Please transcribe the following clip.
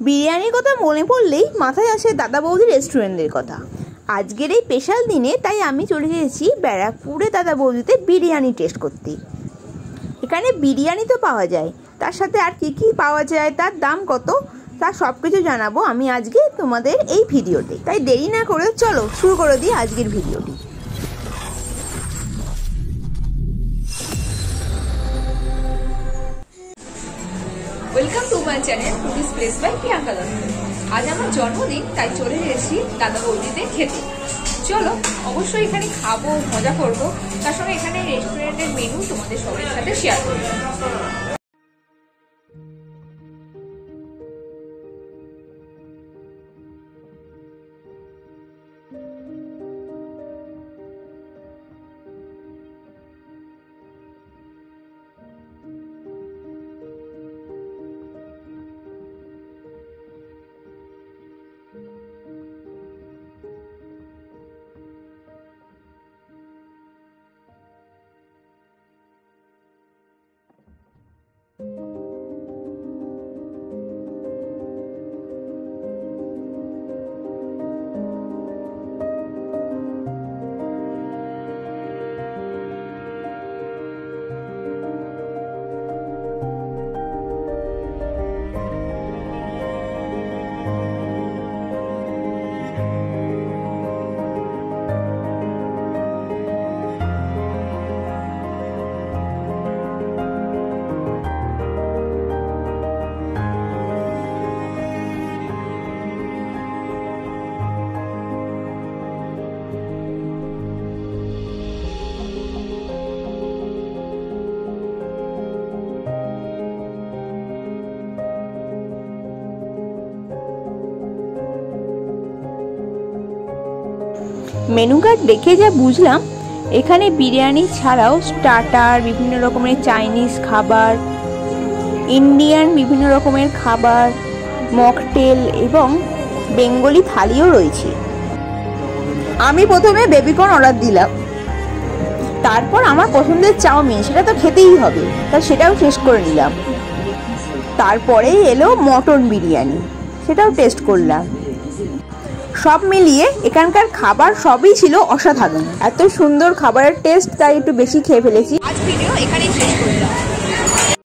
বিরিয়ানির কথা মনে পড়লেই মাথায় আসে দাদা বৌদি রেস্টুরেন্টের কথা। আজকের এই স্পেশাল দিনে তাই আমি চলে এসেছি ব্যারাকপুরে দাদা বৌদিতে বিরিয়ানি টেস্ট করতে। এখানে বিরিয়ানি তো পাওয়া যায়, তার সাথে আর কি কি পাওয়া যায়, তার দাম কত, তা সব কিছু জানাবো আমি আজকে তোমাদের এই ভিডিওতে। তাই দেরি না করে চলো শুরু করে দিই আজকের ভিডিওটি। Welcome to my channel tourist place by Priyanka Dutta. আজ আমার জন্মদিন, তাই চলে এসেছি দাদা বৌদিতে খেতে। চলো অবশ্যই এখানে খাবো, মজা করবো, তার সঙ্গে এখানে রেস্টুরেন্টের মেনু তোমাদের সবার সাথে শেয়ার করবো। মেনু কার্ড দেখে যা বুঝলাম, এখানে বিরিয়ানি ছাড়াও স্টার্টার, বিভিন্ন রকমের চাইনিজ খাবার, ইন্ডিয়ান বিভিন্ন রকমের খাবার, মকটেল এবং বেঙ্গলি থালিও রয়েছে। আমি প্রথমে বেবিকর্ন অর্ডার দিলাম, তারপর আমার পছন্দের চাউমিন, সেটা তো খেতেই হবে, তা সেটাও শেষ করে নিলাম। তারপরেই এলো মটন বিরিয়ানি, সেটাও টেস্ট করলাম। সব মিলিয়ে এখানকার খাবার সবই ছিল অসাধারণ। এত সুন্দর খাবারের টেস্ট, তাই একটু বেশি খেয়ে ফেলেছি। আজ ভিডিও এখানেই শেষ করলাম।